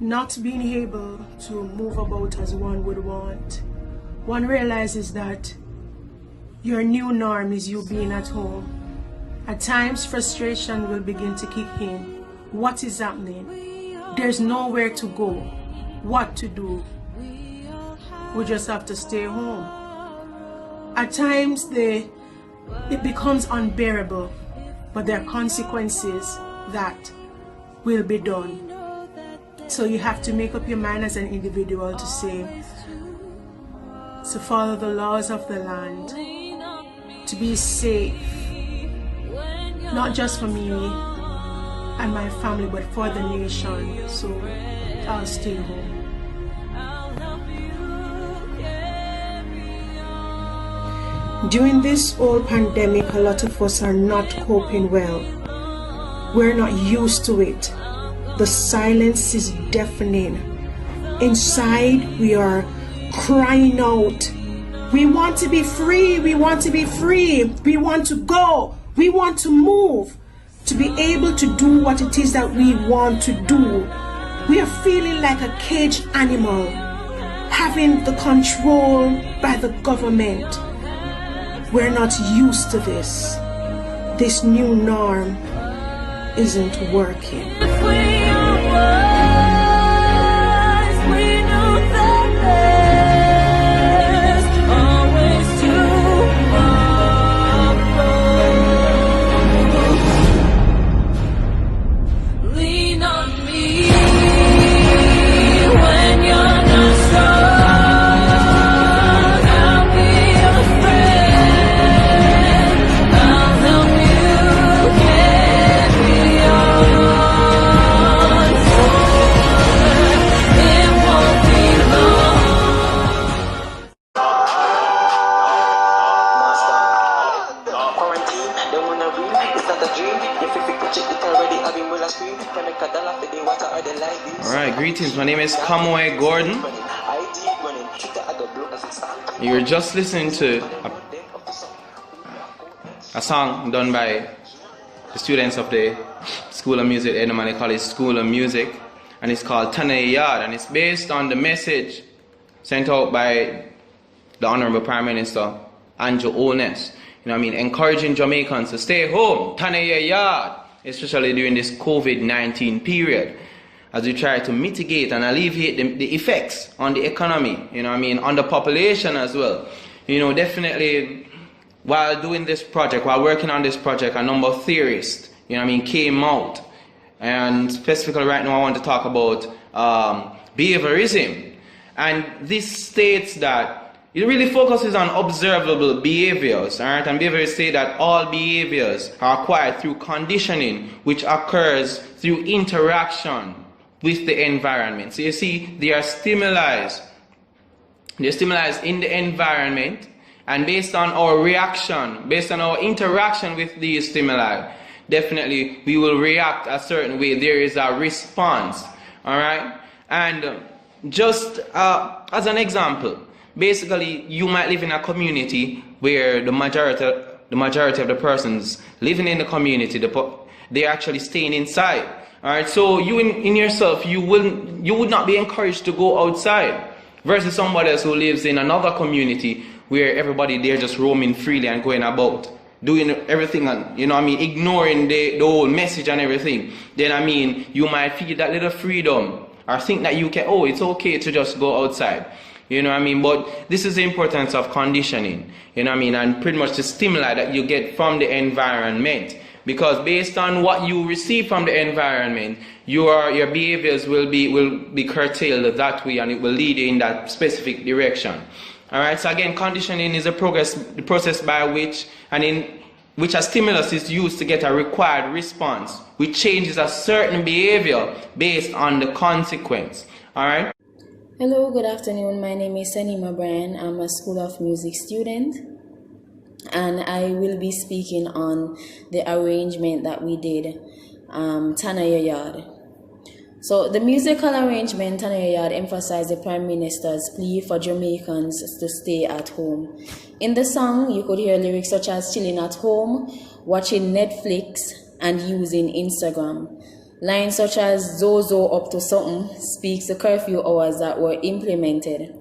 not being able to move about as one would want, one realizes that your new norm is you being at home. At times, frustration will begin to kick in. What is happening? There's nowhere to go. What to do? We just have to stay home. At times, it becomes unbearable, but there are consequences that will be done. So you have to make up your mind as an individual to follow the laws of the land, to be safe, not just for me and my family, but for the nation. So I'll stay home. During this whole pandemic, a lot of us are not coping well. We're not used to it. The silence is deafening. Inside, we are crying out. We want to be free. We want to be free. We want to go. We want to move, to be able to do what it is that we want to do. We are feeling like a caged animal, having the control by the government. We're not used to this. This new norm isn't working. Alright, greetings. My name is Kamoe Gordon. You're just listening to a song done by the students of the School of Music, Edamani College School of Music, and it's called Tanaye Yard, and it's based on the message sent out by the Honorable Prime Minister Andrew Holness. You know what I mean? Encouraging Jamaicans to stay home, Tanaye Yard, especially during this COVID-19 period, as we try to mitigate and alleviate the effects on the economy, you know what I mean, on the population as well. You know, definitely, while doing this project, while working on this project, a number of theorists, you know what I mean, came out. And specifically right now I want to talk about behaviorism. And this states that it really focuses on observable behaviors, all right? And behaviors say that all behaviors are acquired through conditioning, which occurs through interaction with the environment. So you see, they are stimuli. They're stimuli in the environment, and based on our reaction, based on our interaction with these stimuli, definitely we will react a certain way. There is a response, all right? And just as an example, basically, you might live in a community where the majority of the persons living in the community, they're actually staying inside. All right, so you in yourself, you would not be encouraged to go outside, versus somebody else who lives in another community where everybody there just roaming freely and going about, doing everything, and you know what I mean, ignoring the whole message and everything. Then I mean, you might feel that little freedom, or think that you can, oh, it's okay to just go outside. You know what I mean? But this is the importance of conditioning, you know what I mean, and pretty much the stimuli that you get from the environment. Because based on what you receive from the environment, your behaviors will be curtailed that way, and it will lead you in that specific direction. All right. So again, conditioning is the process by which which a stimulus is used to get a required response, which changes a certain behavior based on the consequence. All right. Hello, good afternoon. My name is Sanima Bryan. I'm a School of Music student, and I will be speaking on the arrangement that we did, Tanaye Yard. So the musical arrangement, Tanaye Yard, emphasized the Prime Minister's plea for Jamaicans to stay at home. In the song, you could hear lyrics such as chilling at home, watching Netflix, and using Instagram. Lines such as Zozo up to something speaks the curfew hours that were implemented.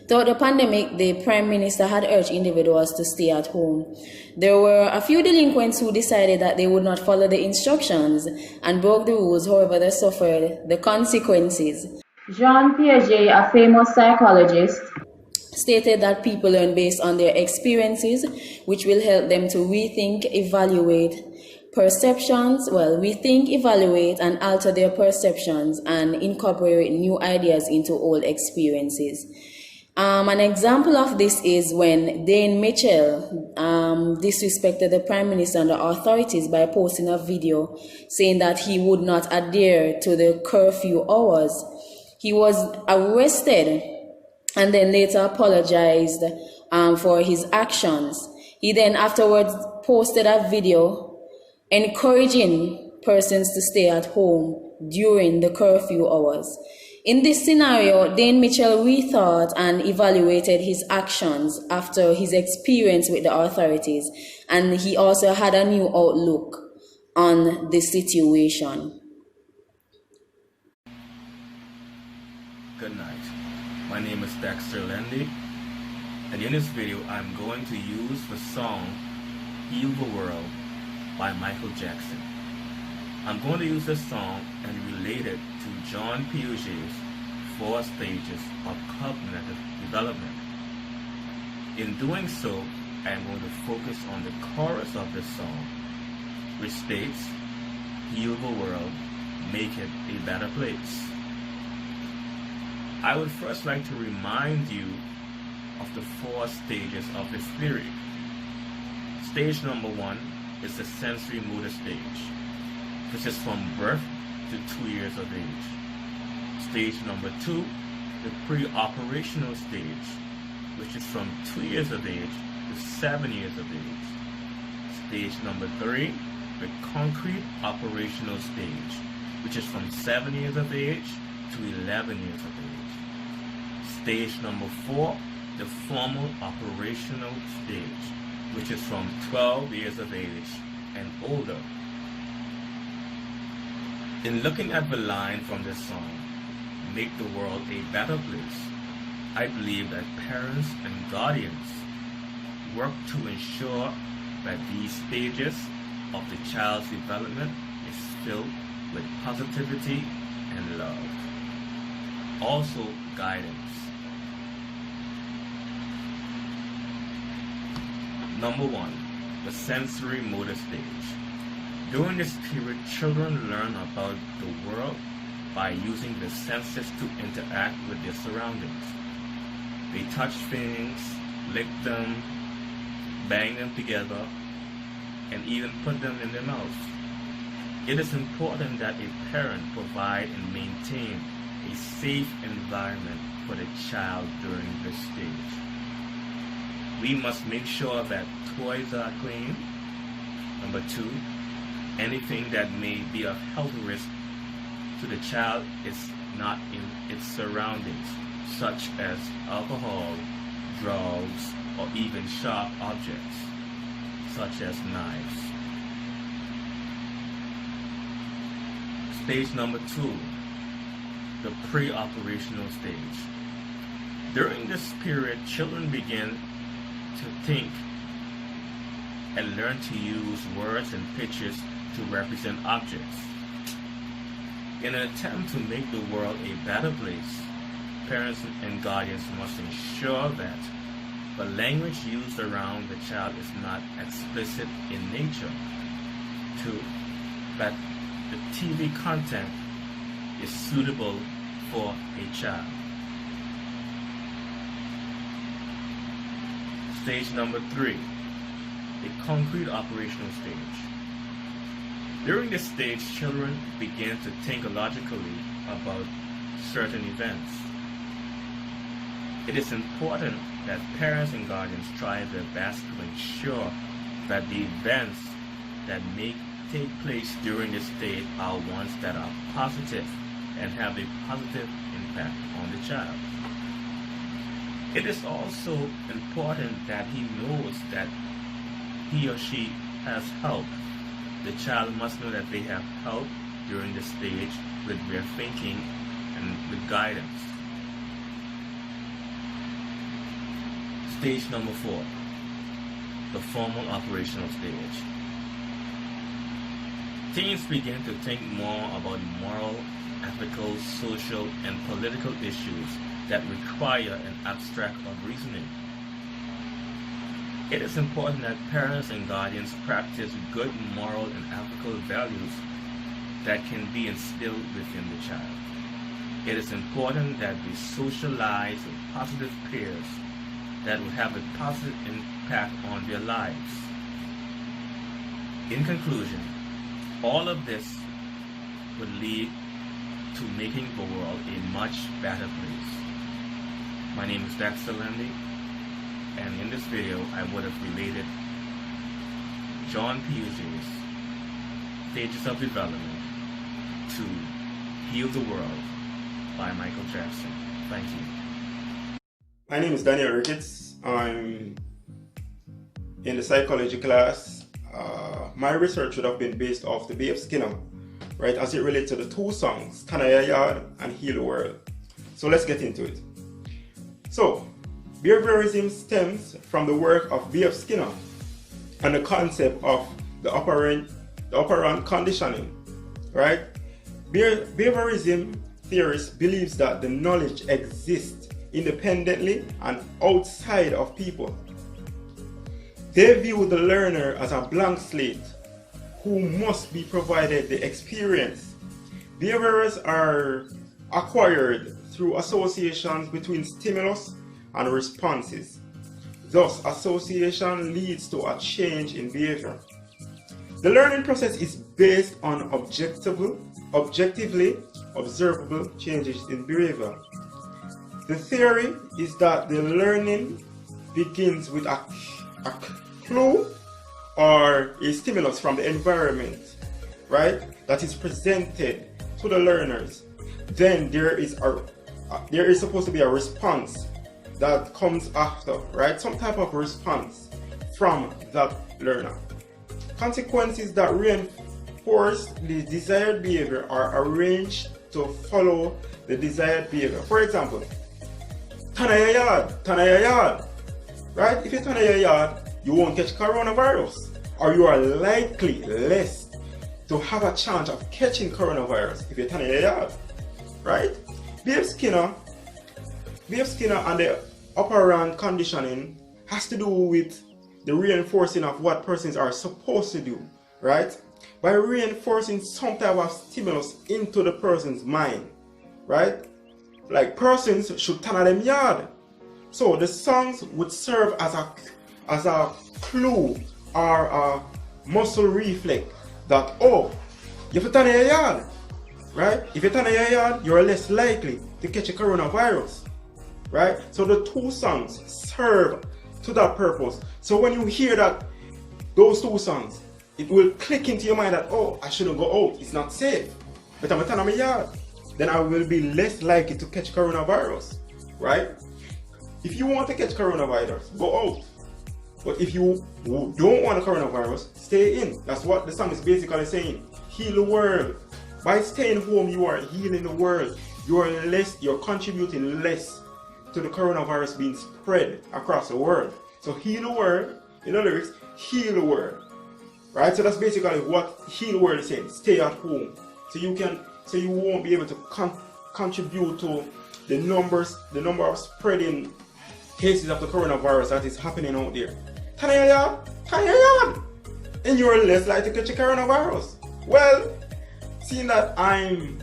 Throughout the pandemic, the Prime Minister had urged individuals to stay at home. There were a few delinquents who decided that they would not follow the instructions and broke the rules, however they suffered the consequences. Jean Piaget, a famous psychologist, stated that people learn based on their experiences, which will help them to rethink, evaluate perceptions, rethink, evaluate, and alter their perceptions and incorporate new ideas into old experiences. An example of this is when Dane Mitchell disrespected the Prime Minister and the authorities by posting a video saying that he would not adhere to the curfew hours. He was arrested and then later apologized for his actions. He then afterwards posted a video encouraging persons to stay at home during the curfew hours. In this scenario, Dane Mitchell rethought and evaluated his actions after his experience with the authorities, and he also had a new outlook on the situation. Good night. My name is Dexter Lendy, and in this video I'm going to use the song Heal the World by Michael Jackson. I'm going to use this song and relate it to John Piaget's 4 stages of cognitive development. In doing so, I'm going to focus on the chorus of this song, which states, "Heal the world, make it a better place." I would first like to remind you of the 4 stages of this theory. Stage number 1 is the sensory motor stage, which is from birth to 2 years of age. Stage number 2, the pre-operational stage, which is from 2 years of age to 7 years of age. Stage number 3, the concrete operational stage, which is from 7 years of age to 11 years of age. Stage number 4, the formal operational stage, which is from 12 years of age and older. In looking at the line from this song, "Make the world a better place," I believe that parents and guardians work to ensure that these stages of the child's development is filled with positivity and love. Also, guidance. Number 1, the sensory motor stage. During this period, children learn about the world by using the senses to interact with their surroundings. They touch things, lick them, bang them together, and even put them in their mouths. It is important that a parent provide and maintain a safe environment for the child during this stage. We must make sure that toys are clean. Number 2, anything that may be of health risk to the child is not in its surroundings, such as alcohol, drugs, or even sharp objects, such as knives. Stage number 2, the pre-operational stage. During this period, children begin to think and learn to use words and pictures to represent objects. In an attempt to make the world a better place, parents and guardians must ensure that the language used around the child is not explicit in nature, that the TV content is suitable for a child. Stage number 3, the concrete operational stage. During this stage, children begin to think logically about certain events. It is important that parents and guardians try their best to ensure that the events that may take place during this stage are ones that are positive and have a positive impact on the child. It is also important that he knows that he or she has help. The child must know that they have help during this stage with their thinking and with guidance. Stage number 4, the formal operational stage. Teens begin to think more about moral, ethical, social, and political issues that require an abstract of reasoning. It is important that parents and guardians practice good moral and ethical values that can be instilled within the child. It is important that they socialize with positive peers that will have a positive impact on their lives. In conclusion, all of this would lead to making the world a much better place. My name is Dexter Lundy, and in this video I would have related John Piaget's Stages of Development to Heal the World by Michael Jackson. Thank you. My name is Daniel Ricketts. I'm in the psychology class. My research would have been based off the B.F. Skinner, right, as it relates to the two songs, Tanaya Yard and Heal the World. So let's get into it. So, behaviorism stems from the work of B.F. Skinner and the concept of the operant conditioning, right? Behaviorism theorist believes that the knowledge exists independently and outside of people. They view the learner as a blank slate who must be provided the experience. Behaviors are acquired through associations between stimulus and responses. Thus, association leads to a change in behavior. The learning process is based on objectively observable changes in behavior. The theory is that the learning begins with a clue or a stimulus from the environment, right, that is presented to the learners. Then there is supposed to be a response that comes after, right, some type of response from that learner. Consequences that reinforce the desired behavior are arranged to follow the desired behavior. For example, Tanaya yard, right? If you turn your yard, you won't catch coronavirus, or you are likely less to have a chance of catching coronavirus if you turn your yard, right? B.F. Skinner and the operant conditioning has to do with the reinforcing of what persons are supposed to do, right? By reinforcing some type of stimulus into the person's mind, right? Like persons should turn them yard. So the songs would serve as a clue or a muscle reflex that, oh, you have to turn your yard, right? If you turn your yard, you're less likely to catch a coronavirus, right? So the two songs serve to that purpose. So when you hear those two songs, it will click into your mind that, oh, I shouldn't go out, it's not safe. But I'm turn on my yard, then I will be less likely to catch coronavirus, right? If you want to catch coronavirus, go out. But if you don't want a coronavirus, stay in. That's what the song is basically saying. Heal the world. By staying home, you are healing the world. You're contributing less to the coronavirus being spread across the world. So heal the world, in the lyrics, heal the world. Right? So that's basically what heal the world is saying. Stay at home. So you won't be able to contribute to the number of spreading cases of the coronavirus that is happening out there. Turn your yard, and you're less likely to catch a coronavirus. Well, seeing that I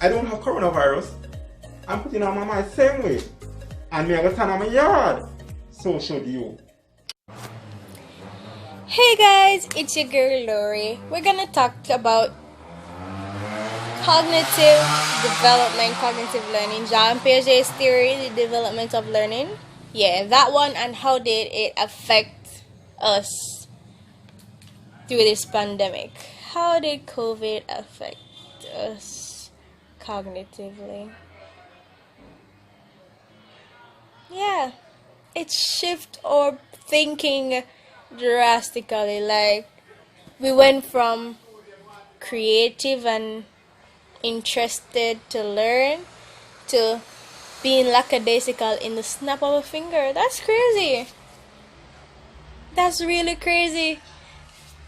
don't have coronavirus, I'm putting on my mind same way, and me I go turn on my yard. So should you. Hey guys, it's your girl Lori. We're gonna talk about cognitive development, cognitive learning. John Piaget's theory, the development of learning. Yeah, that one, and how did it affect us through this pandemic? How did COVID affect us cognitively? Yeah, it shifted our thinking drastically. Like, we went from creative and interested to learn to being lackadaisical in the snap of a finger. That's crazy. That's really crazy.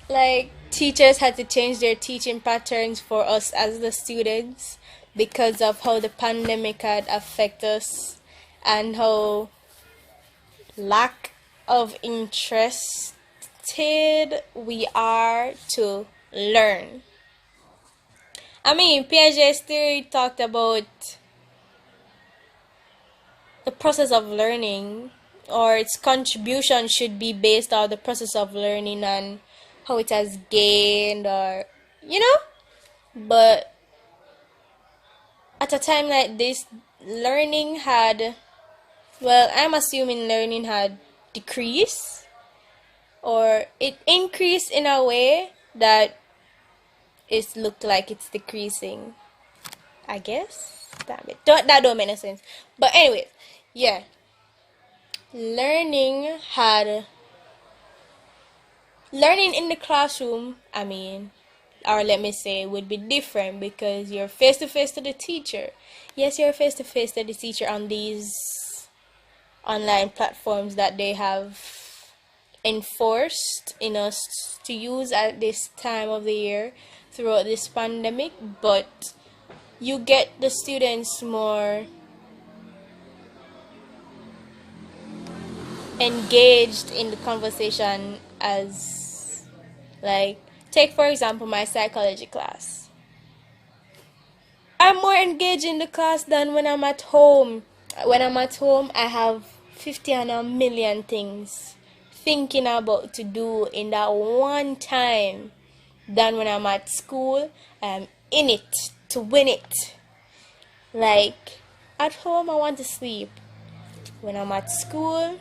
Like, teachers had to change their teaching patterns for us as the students because of how the pandemic had affected us and how lack of interested we are to learn. I mean, Piaget's theory talked about the process of learning, or its contribution should be based on the process of learning and how it has gained, or but at a time like this, learning had, well, I'm assuming learning had decreased, or it increased in a way that it looked like it's decreasing, I guess. Damn it, that don't make no sense. But anyways, yeah, learning in the classroom, I mean, or let me say, would be different because you're face to face to the teacher. Yes, you're face to face to the teacher on these online platforms that they have enforced in us to use at this time of the year throughout this pandemic, but you get the students more engaged in the conversation. As, like, take for example my psychology class. I'm more engaged in the class than when I'm at home. When I'm at home, I have 50 and a million things thinking about to do in that one time. Than when I'm at school, I'm in it to win it. Like, at home, I want to sleep. When I'm at school,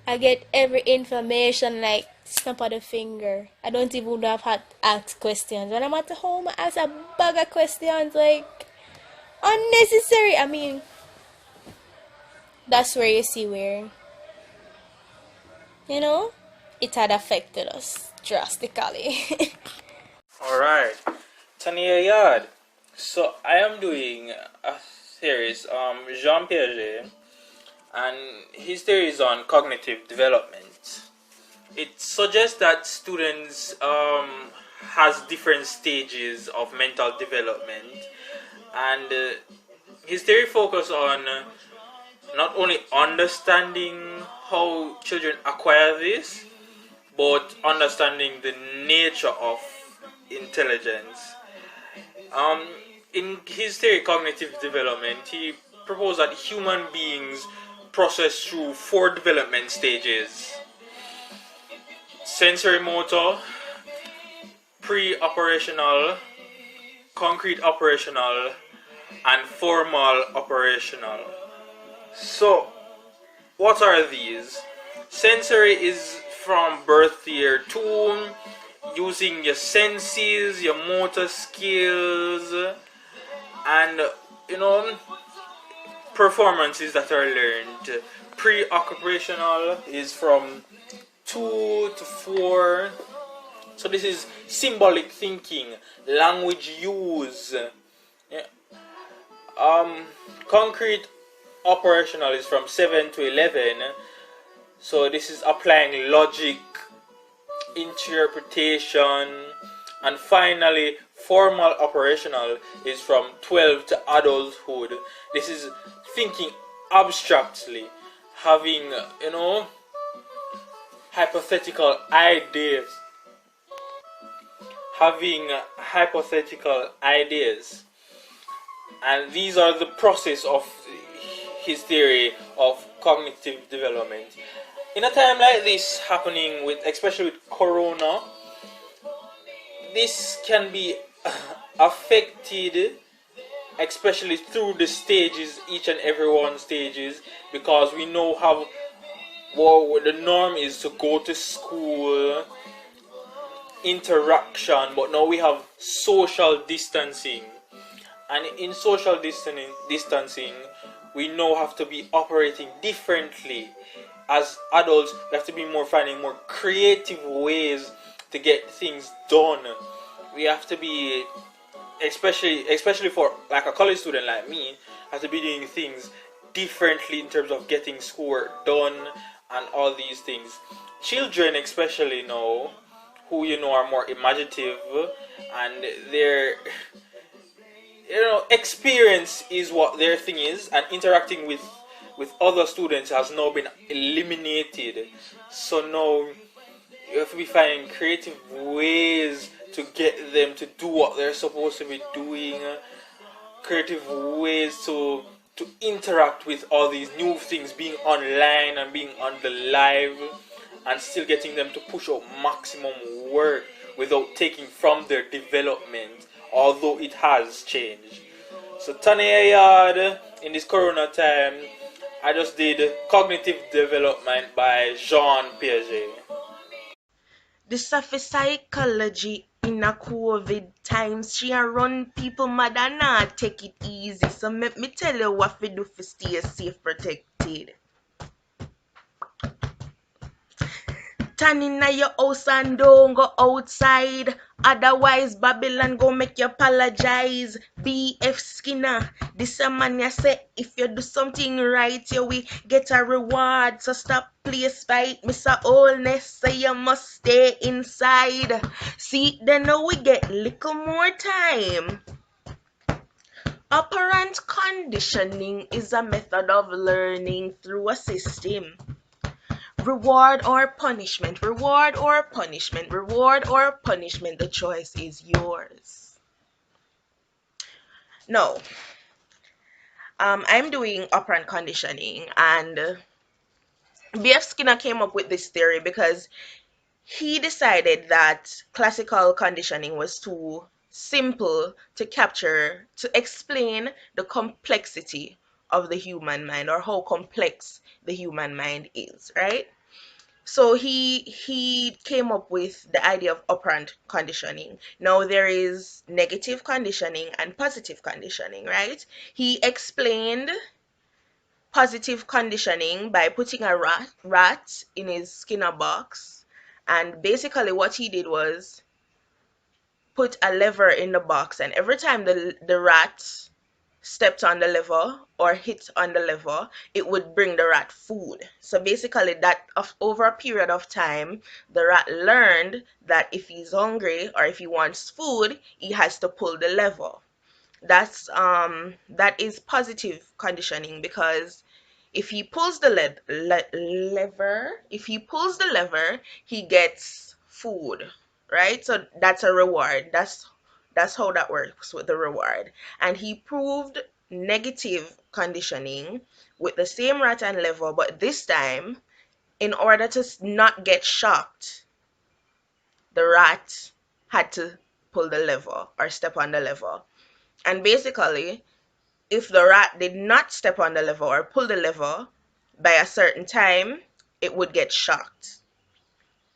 I get every information like snap of the finger. I don't even have to ask questions. When I'm at home, I ask a bag of questions, like, unnecessary. I mean, that's where you see where, it had affected us drastically. Alright, Tania Yard. So I am doing a series Jean Piaget, and his theory is on cognitive development. It suggests that students has different stages of mental development, and his theory focuses on not only understanding how children acquire this, but understanding the nature of intelligence. In his theory, cognitive development, he proposed that human beings process through 4 development stages: sensory motor, pre-operational, concrete operational, and formal operational. So, what are these? Sensory is from birth to year 2, using your senses, your motor skills, and performances that are learned. Pre-occupational is from 2 to 4. So this is symbolic thinking, language use. Concrete operational is from 7 to 11. So this is applying logic, interpretation, and finally formal operational is from 12 to adulthood. This is thinking abstractly, having hypothetical ideas, and these are the process of his theory of cognitive development. In a time like this happening, especially with corona, this can be affected, especially through the stages, each and every one stages, because we know how the norm is to go to school, interaction, but now we have social distancing, and in social distancing we now have to be operating differently. As adults, we have to be finding more creative ways to get things done. we have to be, especially for like a college student like me, have to be doing things differently in terms of getting schoolwork done and all these things. Children, especially now, who are more imaginative and their experience is what their thing is, and interacting with other students has now been eliminated. So now you have to be finding creative ways to get them to do what they're supposed to be doing, creative ways to interact with all these new things, being online and being on the live, and still getting them to push out maximum work without taking from their development, although it has changed. So Tanya Yard, in this corona time, I just did Cognitive Development by Jean Piaget. This a for psychology in a COVID times. She a run people mad and not take it easy. So let me tell you what we do for stay safe protected. Turn inna your house and don't go outside. Otherwise, Babylon go make you apologize. B.F. Skinner, this a man ya say, if you do something right, you will get a reward. So stop place fight, Mr. Oldness, say you must stay inside. See, then now we get little more time. Operant conditioning is a method of learning through a system. Reward or punishment, reward or punishment, reward or punishment, the choice is yours. No, I'm doing operant conditioning, and B.F. Skinner came up with this theory because he decided that classical conditioning was too simple to capture, to explain the complexity of the human mind, or how complex the human mind is, right? So he came up with the idea of operant conditioning. Now there is negative conditioning and positive conditioning, right? He explained positive conditioning by putting a rat in his Skinner box, and basically what he did was put a lever in the box, and every time the rat stepped on the lever or hit on the lever, it would bring the rat food. So basically that over a period of time, the rat learned that if he's hungry or if he wants food, he has to pull the lever. That is positive conditioning, because if he pulls the lever, he gets food, right? So that's a reward. That's how that works with the reward. And he proved negative conditioning with the same rat and lever, but this time, in order to not get shocked, the rat had to pull the lever or step on the lever. And basically, if the rat did not step on the lever or pull the lever by a certain time, it would get shocked.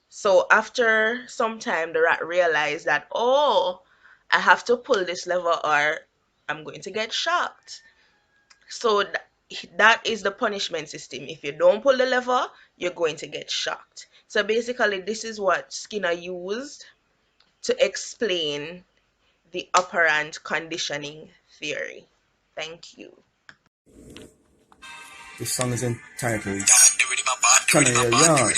So after some time, the rat realized that, oh, I have to pull this lever or I'm going to get shocked. So that is the punishment system. If you don't pull the lever, you're going to get shocked. So basically, this is what Skinner used to explain the operant conditioning theory. Thank you. The song is entitled Turn Your Yard.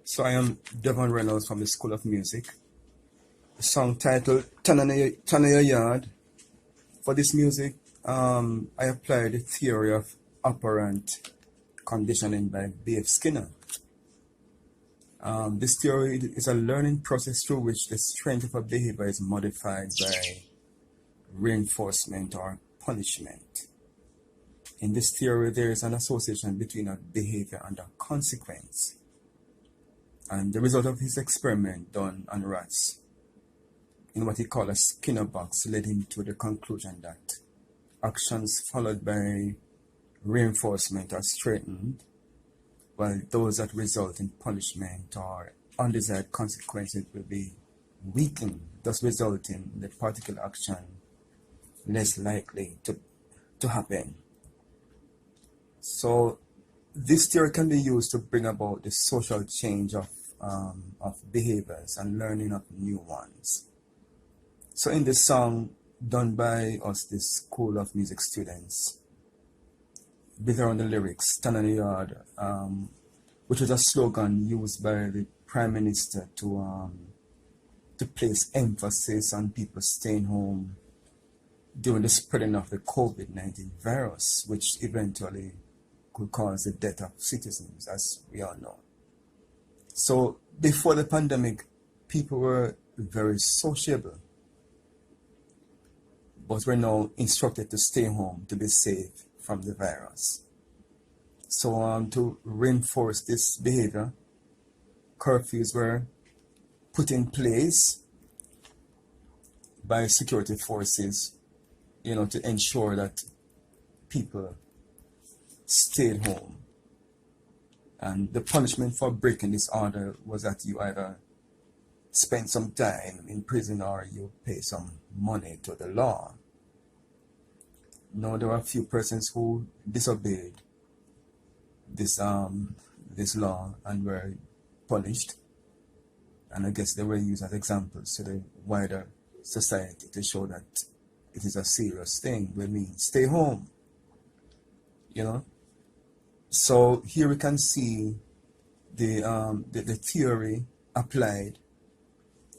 So I am Devon Reynolds from the School of Music. The song titled Turn Your Yard. For this music, I applied the theory of operant conditioning by B.F. Skinner. This theory is a learning process through which the strength of a behavior is modified by reinforcement or punishment. In this theory, there is an association between a behavior and a consequence. And the result of his experiment done on rats in what he called a Skinner box led him to the conclusion that actions followed by reinforcement are straightened, while those that result in punishment or undesired consequences will be weakened, thus resulting in the particular action less likely to happen. So this theory can be used to bring about the social change of behaviors and learning of new ones. So in the song done by us, the School of Music students, built around the lyrics, "Stand on the Yard," which was a slogan used by the Prime Minister to place emphasis on people staying home during the spreading of the COVID-19 virus, which eventually could cause the death of citizens, as we all know. So before the pandemic, people were very sociable, but were now instructed to stay home to be safe from the virus. So to reinforce this behavior, curfews were put in place by security forces, to ensure that people stayed home. And the punishment for breaking this order was that you either spend some time in prison or you pay some money to the law. Now there were a few persons who disobeyed this law and were punished, and I guess they were used as examples to the wider society to show that it is a serious thing. We mean stay home, So here we can see the theory applied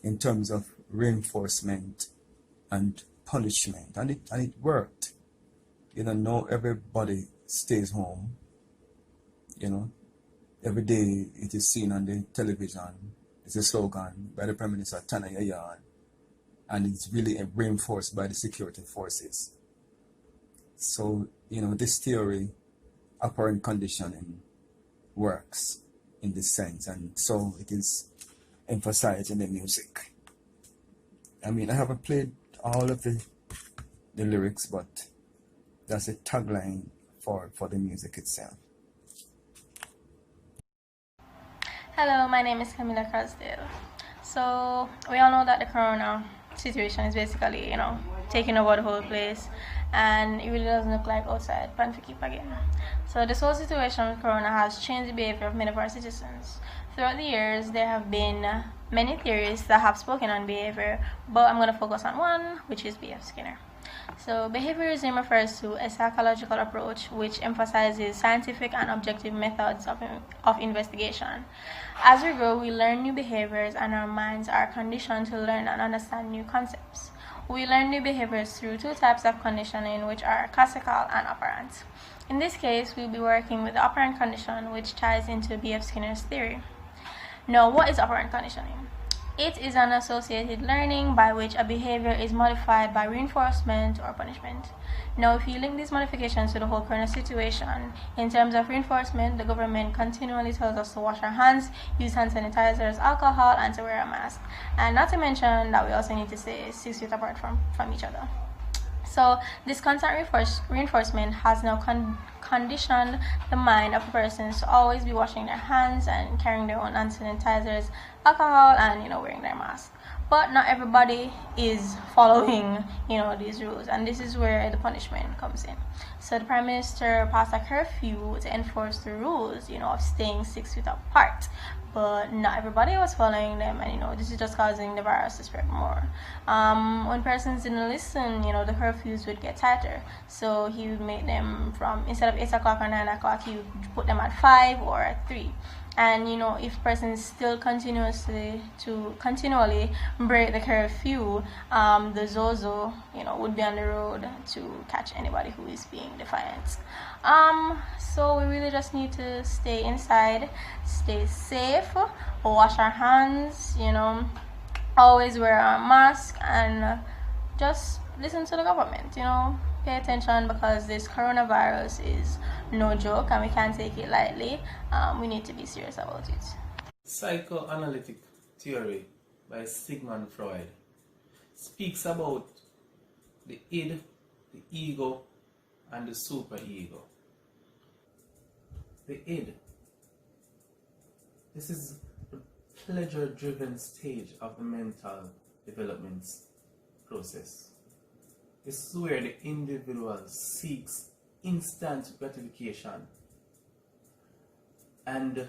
in terms of reinforcement and punishment, and it worked. Now everybody stays home. Every day it is seen on the television. It's a slogan by the Prime Minister, "Turn on your yard," and it's really reinforced by the security forces. So this theory, apparent conditioning, works in this sense, and so it is emphasized in the music. I haven't played all of the lyrics, but that's a tagline for the music itself. Hello, my name is Camila Crosdale. So we all know that the corona situation is basically, taking over the whole place, and it really doesn't look like outside plan to keep again. So this whole situation with corona has changed the behavior of many of our citizens. Throughout the years, there have been many theories that have spoken on behavior, but I'm going to focus on one, which is B.F. Skinner. So behaviorism refers to a psychological approach which emphasizes scientific and objective methods of investigation. As we grow, we learn new behaviors, and our minds are conditioned to learn and understand new concepts. We learn new behaviors through two types of conditioning, which are classical and operant. In this case, we'll be working with the operant condition, which ties into B.F. Skinner's theory. Now, what is operant conditioning? It is an associated learning by which a behavior is modified by reinforcement or punishment. Now, if you link these modifications to the whole current situation, in terms of reinforcement, the government continually tells us to wash our hands, use hand sanitizers, alcohol, and to wear a mask. And not to mention that we also need to stay 6 feet apart from each other. So this constant reinforcement has now conditioned the mind of persons to always be washing their hands and carrying their own hand sanitizers, alcohol, and wearing their mask. But not everybody is following these rules, and this is where the punishment comes in. So the Prime Minister passed a curfew to enforce the rules of staying 6 feet apart, but not everybody was following them, and this is just causing the virus to spread more. When persons didn't listen, the curfews would get tighter, so he would make them from, instead of 8 o'clock or 9 o'clock, he would put them at 5 or at 3. And if persons still continually break the curfew, the Zozo would be on the road to catch anybody who is being defiant. So we really just need to stay inside, stay safe, wash our hands, always wear a mask, and just listen to the government, pay attention, because this coronavirus is no joke and we can't take it lightly. We need to be serious about it. Psychoanalytic theory by Sigmund Freud. speaks about the id, the ego, and the superego. The id. This is the pleasure-driven stage of the mental development process. This is where the individual seeks instant gratification and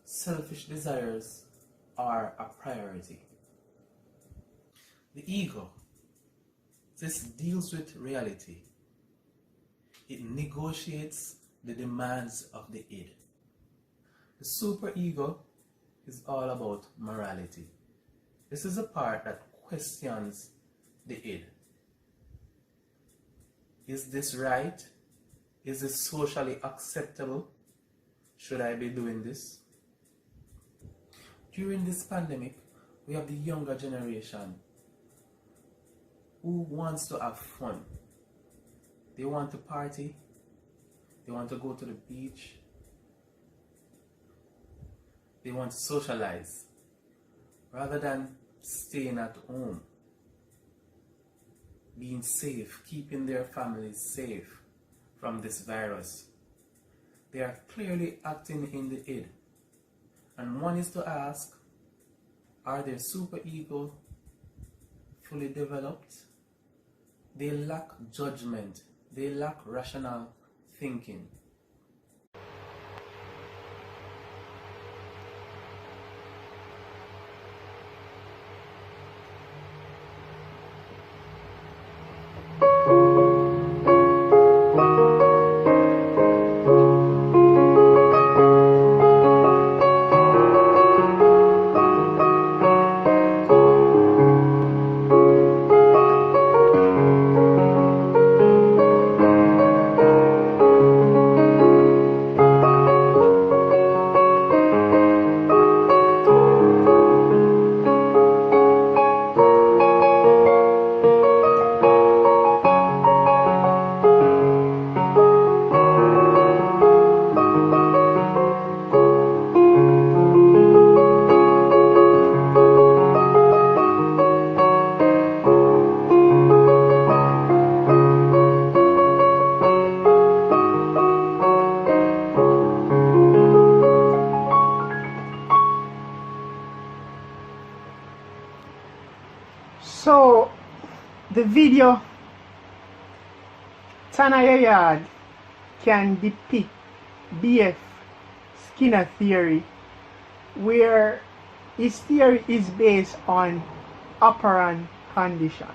selfish desires are a priority. The ego. This deals with reality. It negotiates the demands of the id. The superego is all about morality. This is a part that questions the id. Is this right? Is this socially acceptable? Should I be doing this? During this pandemic, we have the younger generation who wants to have fun. They want to party. They want to go to the beach. They want to socialize rather than staying at home, being safe, keeping their families safe from this virus. They are clearly acting in the id. And one is to ask, are their superego fully developed? They lack judgment. They lack rational thinking. So the video Tanaya Yard can depict B.F. Skinner theory, where his theory is based on operant condition.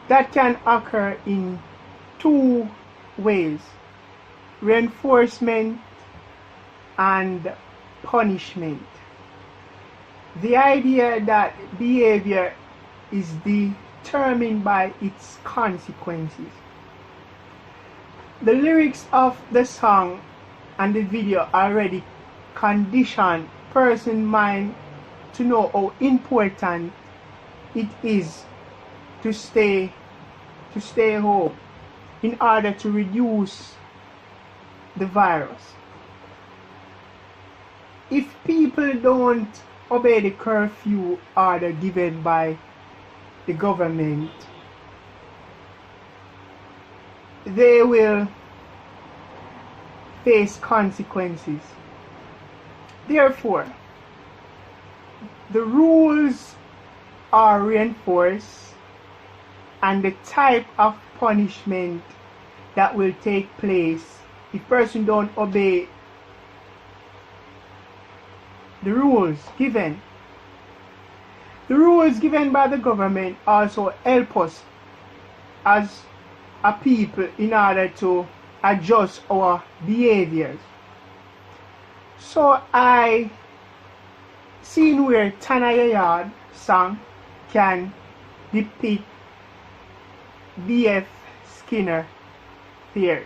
That can occur in two ways: reinforcement and punishment. The idea that behavior is determined by its consequences. The lyrics of the song and the video already condition person's mind to know how important it is to stay home in order to reduce the virus. If people don't obey the curfew order given by the government, they will face consequences. Therefore, the rules are reinforced and the type of punishment that will take place if person don't obey the rules given. The rules given by the government also help us as a people in order to adjust our behaviors. So I seen where Tanaya Yard song can depict B.F. Skinner theory.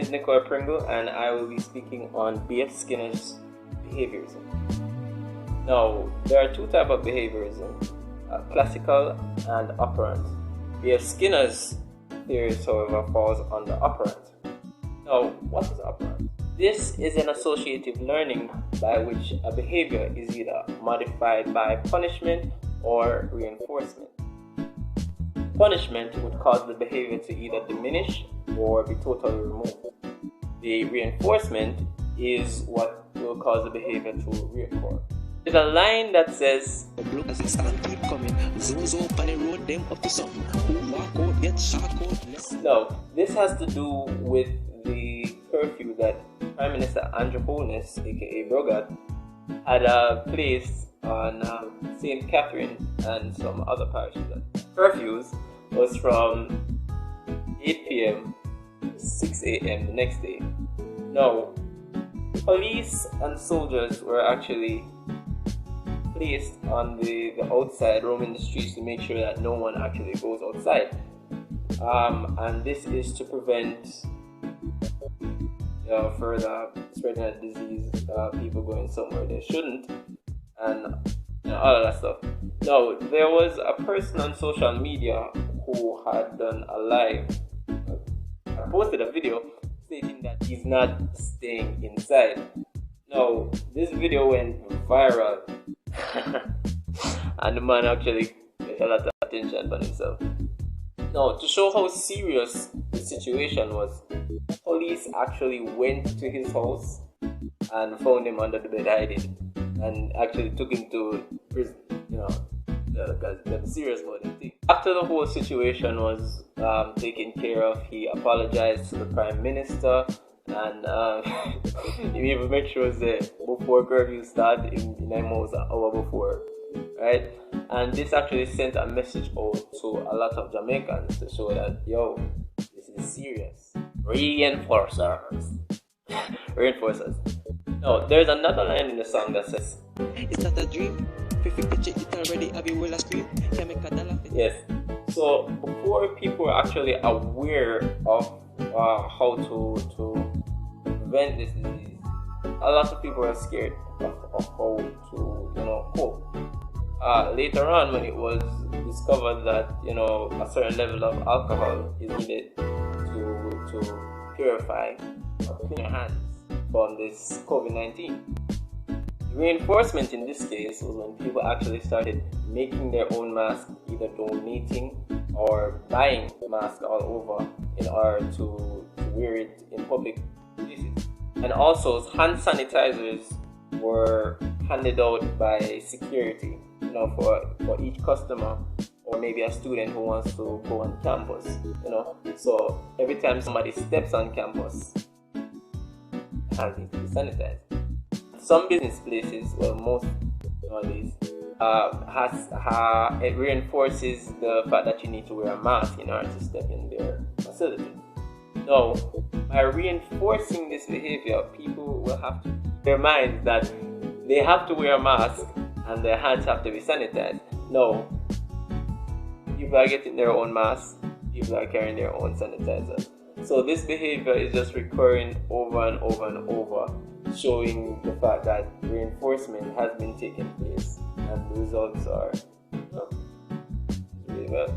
is Nicole Pringle, and I will be speaking on B.F. Skinner's behaviorism. Now, there are two types of behaviorism, classical and operant. B.F. Skinner's theories, however, falls on the operant. Now, what is operant? This is an associative learning by which a behavior is either modified by punishment or reinforcement. Punishment would cause the behavior to either diminish or be totally removed. The reinforcement is what will cause the behavior to reoccur. There's a line that says, look as the stand keep coming, zozo on the road them up to something. Who walk out, get shock out. No, this has to do with the curfew that Prime Minister Andrew Holness, aka Brogat, had placed on St. Catherine and some other parishes. Curfews was from 8 p.m. to 6 a.m. the next day. Now, police and soldiers were actually placed on the outside, roaming the streets to make sure that no one actually goes outside. And this is to prevent further spreading of disease, people going somewhere they shouldn't, and all of that stuff. Now, there was a person on social media who had done a live, posted a video stating that he's not staying inside. Now, this video went viral, and the man actually got a lot of attention on himself. Now, to show how serious the situation was, police actually went to his house and found him under the bed hiding, and actually took him to prison, because they're serious about the thing. After the whole situation was taken care of, he apologized to the Prime Minister, and he even made sure that before curfew started, in almost an hour before, right? And this actually sent a message out to a lot of Jamaicans to show that, yo, this is serious. Reinforcers. Reinforcers. Now, there's another line in the song that says, Is that a dream? If you picture it already, have you will a scream? Can make a dollar. Yes. So, before people were actually aware of how to prevent this disease, a lot of people were scared of how to, cope. Later on, when it was discovered that a certain level of alcohol is needed to purify or clean your hands from this COVID-19, reinforcement in this case was when people actually started making their own masks, either donating or buying masks all over in order to wear it in public places. And also, hand sanitizers were handed out by security, for each customer or maybe a student who wants to go on campus, So every time somebody steps on campus, hands need to be sanitized. Some business places, well, most nowadays, it reinforces the fact that you need to wear a mask in order to step in their facility. Now, by reinforcing this behavior, people will have to keep their mind that they have to wear a mask and their hands have to be sanitized. No, people are getting their own masks, people are carrying their own sanitizer. So this behavior is just recurring over and over and over, showing the fact that reinforcement has been taking place and the results are really well.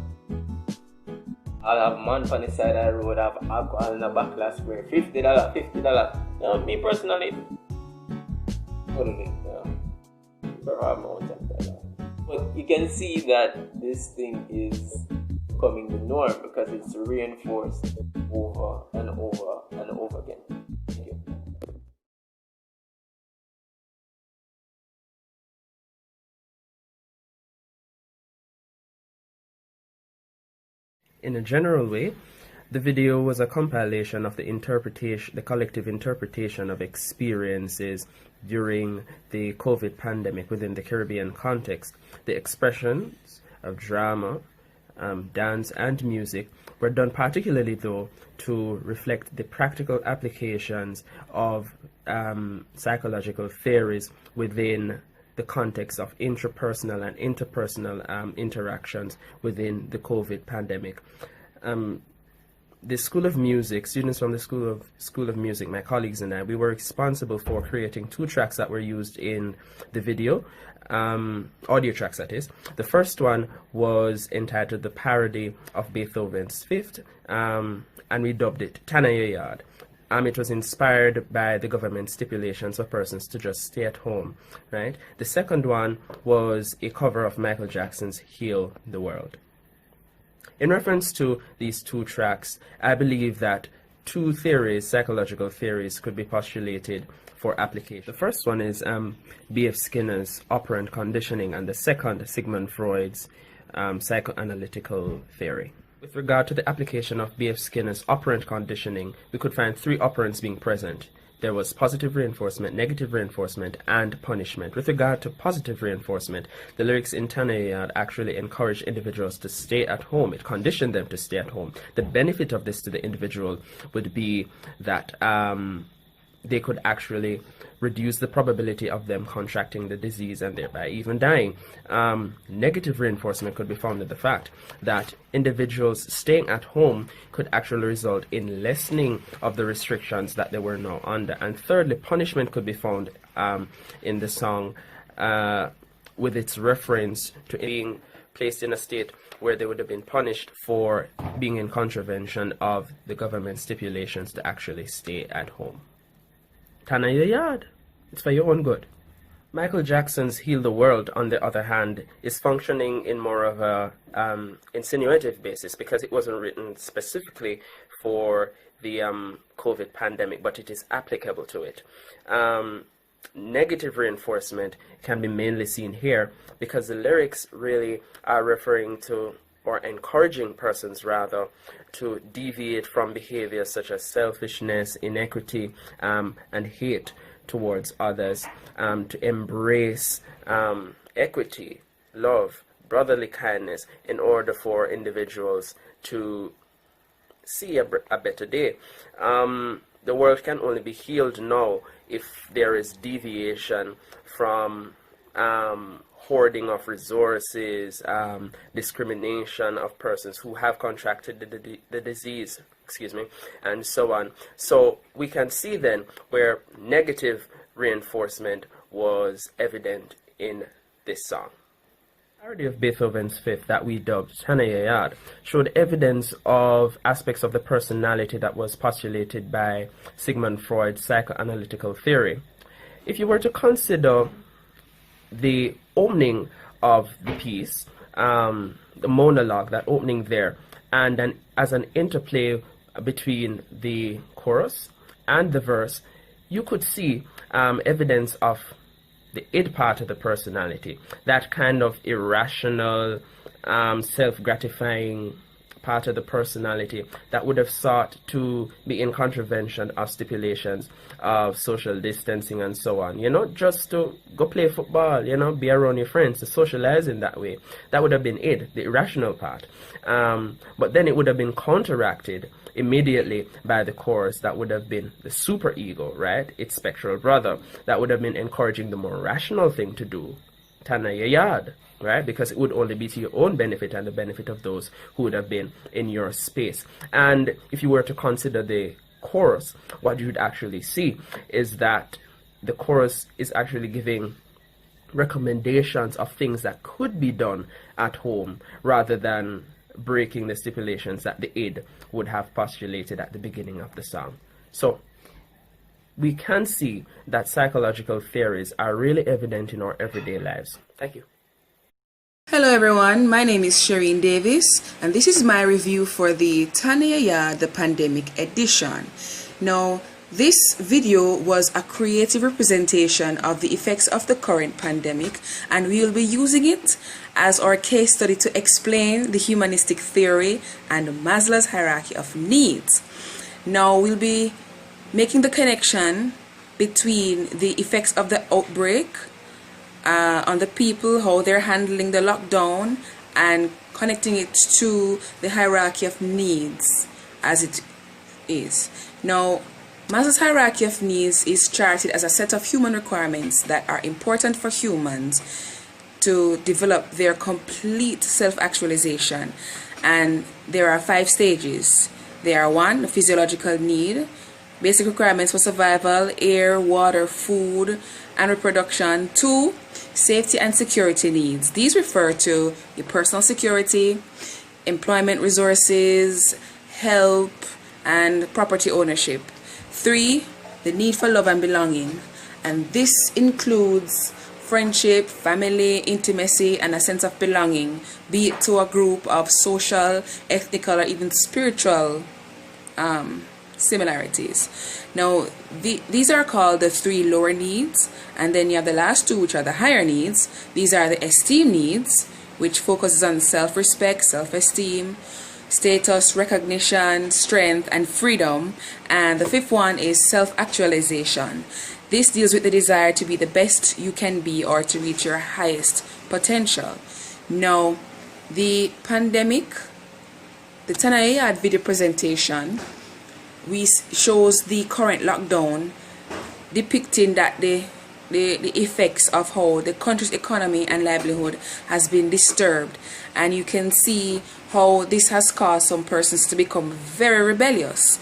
I'll have man on the side of the road, have alcohol in the back last spray, $50. Me personally, but you can see that this thing is becoming the norm because it's reinforced over and over and over again. Thank you. In a general way, the video was a compilation of the collective interpretation of experiences during the COVID pandemic within the Caribbean context. The expressions of drama, dance, and music were done particularly, though, to reflect the practical applications of psychological theories within the context of intrapersonal and interpersonal interactions within the COVID pandemic. the School of Music, students from the School of Music, my colleagues and I, we were responsible for creating 2 tracks that were used in the video, audio tracks that is. The first one was entitled The Parody of Beethoven's Fifth, and we dubbed it Tanaya Yard. It was inspired by the government stipulations for persons to just stay at home, right? The second one was a cover of Michael Jackson's Heal the World. In reference to these 2 tracks, I believe that 2 theories, psychological theories, could be postulated for application. The first one is B.F. Skinner's operant conditioning, and the second, Sigmund Freud's psychoanalytical theory. With regard to the application of B.F. Skinner's operant conditioning, we could find 3 operands being present. There was positive reinforcement, negative reinforcement, and punishment. With regard to positive reinforcement, the lyrics in Tanaya actually encourage individuals to stay at home. It conditioned them to stay at home. The benefit of this to the individual would be that they could actually reduce the probability of them contracting the disease and thereby even dying. Negative reinforcement could be found in the fact that individuals staying at home could actually result in lessening of the restrictions that they were now under. And thirdly, punishment could be found in the song with its reference to being placed in a state where they would have been punished for being in contravention of the government stipulations to actually stay at home. Tanaya Yard. It's for your own good. Michael Jackson's Heal the World, on the other hand, is functioning in more of a insinuative basis because it wasn't written specifically for the COVID pandemic, but it is applicable to it. Negative reinforcement can be mainly seen here because the lyrics really are referring to, or encouraging persons rather, to deviate from behaviors such as selfishness, inequity, and hate towards others, to embrace equity, love, brotherly kindness in order for individuals to see a better day. The world can only be healed now if there is deviation from hoarding of resources, discrimination of persons who have contracted the disease, and so on. So we can see then where negative reinforcement was evident in this song. The parody of Beethoven's Fifth that we dubbed Tanaya Yard showed evidence of aspects of the personality that was postulated by Sigmund Freud's psychoanalytical theory. If you were to consider the opening of the piece, the monologue, that opening there, and then as an interplay between the chorus and the verse, you could see evidence of the id part of the personality, that kind of irrational, self-gratifying part of the personality that would have sought to be in contravention of stipulations of social distancing and so on, just to go play football, be around your friends, to socialize in that way. That would have been it, the irrational part. But then it would have been counteracted immediately by the chorus that would have been the super ego, right? Its spectral brother, that would have been encouraging the more rational thing to do, Tanaya Yard, right? Because it would only be to your own benefit and the benefit of those who would have been in your space. And if you were to consider the chorus, what you would actually see is that the chorus is actually giving recommendations of things that could be done at home rather than breaking the stipulations that the id would have postulated at the beginning of the song. So we can see that psychological theories are really evident in our everyday lives. Thank you. Hello everyone, my name is Shireen Davis and this is my review for the Tanaya Yard, the Pandemic Edition. Now, this video was a creative representation of the effects of the current pandemic, and we will be using it as our case study to explain the humanistic theory and Maslow's hierarchy of needs. Now we'll be making the connection between the effects of the outbreak on the people, how they're handling the lockdown, and connecting it to the hierarchy of needs as it is. Now, Maslow's hierarchy of needs is charted as a set of human requirements that are important for humans to develop their complete self-actualization. And there are 5 stages. They are: 1, the physiological need, basic requirements for survival, air, water, food, and reproduction. 2, safety and security needs. These refer to your personal security, employment resources, help, and property ownership. 3, the need for love and belonging. And this includes friendship, family, intimacy, and a sense of belonging, be it to a group of social, ethnical, or even spiritual similarities. Now, these are called the 3 lower needs, and then you have the last 2, which are the higher needs. These are the esteem needs, which focuses on self-respect, self-esteem, status, recognition, strength, and freedom. And the 5th one is self-actualization. This deals with the desire to be the best you can be or to reach your highest potential. Now, the pandemic, the Tanaya Yard video presentation, shows the current lockdown, depicting that the effects of how the country's economy and livelihood has been disturbed. And you can see how this has caused some persons to become very rebellious.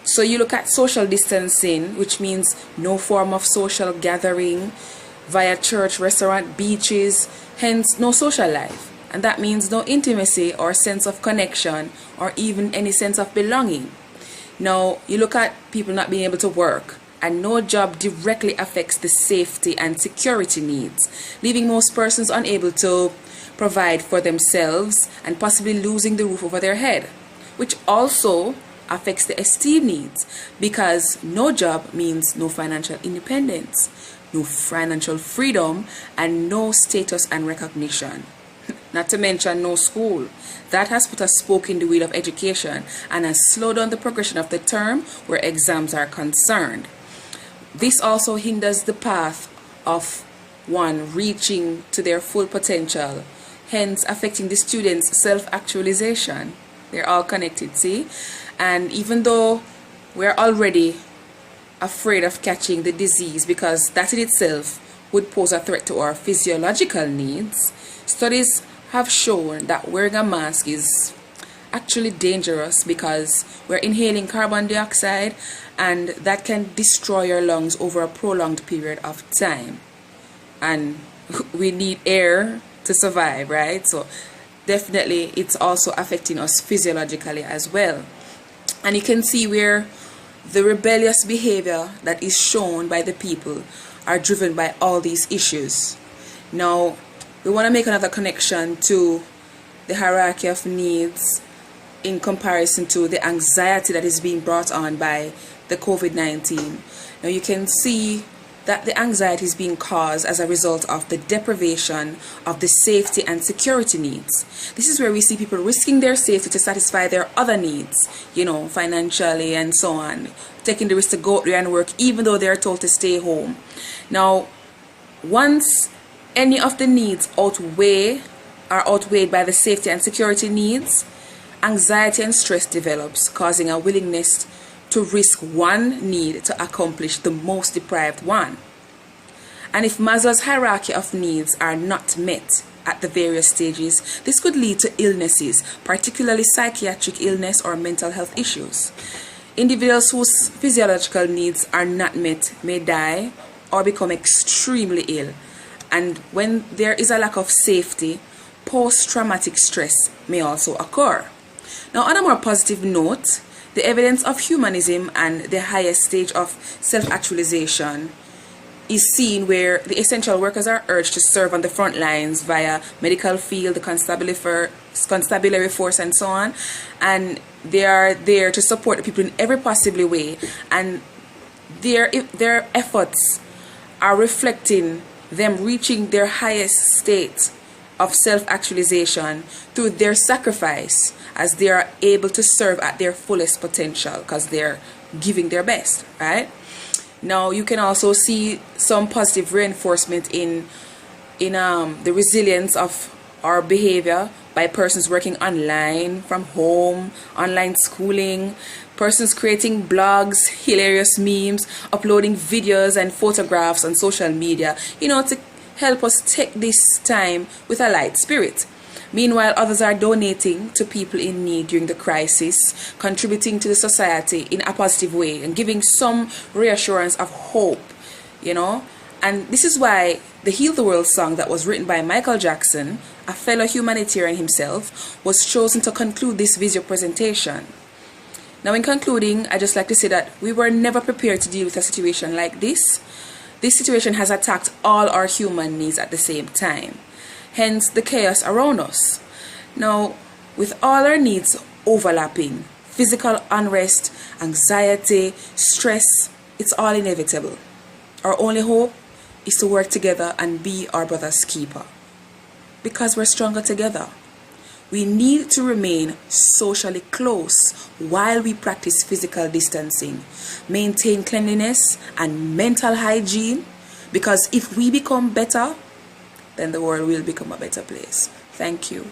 So you look at social distancing, which means no form of social gathering via church, restaurant, beaches, hence no social life. And that means no intimacy or sense of connection or even any sense of belonging. Now, you look at people not being able to work, and no job directly affects the safety and security needs, leaving most persons unable to provide for themselves and possibly losing the roof over their head, which also affects the esteem needs, because no job means no financial independence, no financial freedom, and no status and recognition. Not to mention no school. That has put a spoke in the wheel of education and has slowed down the progression of the term where exams are concerned. This also hinders the path of one reaching to their full potential, hence affecting the students' self-actualization. They're all connected, see? And even though we're already afraid of catching the disease, because that in itself would pose a threat to our physiological needs, studies have shown that wearing a mask is actually dangerous because we're inhaling carbon dioxide, and that can destroy your lungs over a prolonged period of time. And we need air to survive, right? So definitely it's also affecting us physiologically as well. And you can see where the rebellious behavior that is shown by the people are driven by all these issues. Now, we want to make another connection to the hierarchy of needs in comparison to the anxiety that is being brought on by the COVID-19. Now, you can see that the anxiety is being caused as a result of the deprivation of the safety and security needs. This is where we see people risking their safety to satisfy their other needs, you know, financially and so on, taking the risk to go out there and work even though they are told to stay home. Now, once any of the needs are outweighed by the safety and security needs, anxiety and stress develops, causing a willingness to risk one need to accomplish the most deprived one. And if Maslow's hierarchy of needs are not met at the various stages, this could lead to illnesses, particularly psychiatric illness or mental health issues. Individuals whose physiological needs are not met may die or become extremely ill. And when there is a lack of safety, post-traumatic stress may also occur. Now, on a more positive note, the evidence of humanism and the highest stage of self-actualization is seen where the essential workers are urged to serve on the front lines via medical field, the constabulary force, and so on. And they are there to support the people in every possible way. And their efforts are reflecting them reaching their highest state of self-actualization through their sacrifice, as they are able to serve at their fullest potential because they're giving their best, right? Now, you can also see some positive reinforcement in the resilience of our behavior by persons working online, from home, online schooling, persons creating blogs, hilarious memes, uploading videos and photographs on social media, you know, to help us take this time with a light spirit. Meanwhile, others are donating to people in need during the crisis, contributing to the society in a positive way and giving some reassurance of hope, you know. And this is why the Heal the World song that was written by Michael Jackson, a fellow humanitarian himself, was chosen to conclude this video presentation. Now, in concluding, I just like to say that we were never prepared to deal with a situation like this. This situation has attacked all our human needs at the same time, hence the chaos around us. Now, with all our needs overlapping, physical unrest, anxiety, stress, it's all inevitable. Our only hope is to work together and be our brother's keeper, because we're stronger together. We need to remain socially close while we practice physical distancing, maintain cleanliness and mental hygiene, because if we become better, then the world will become a better place. Thank you.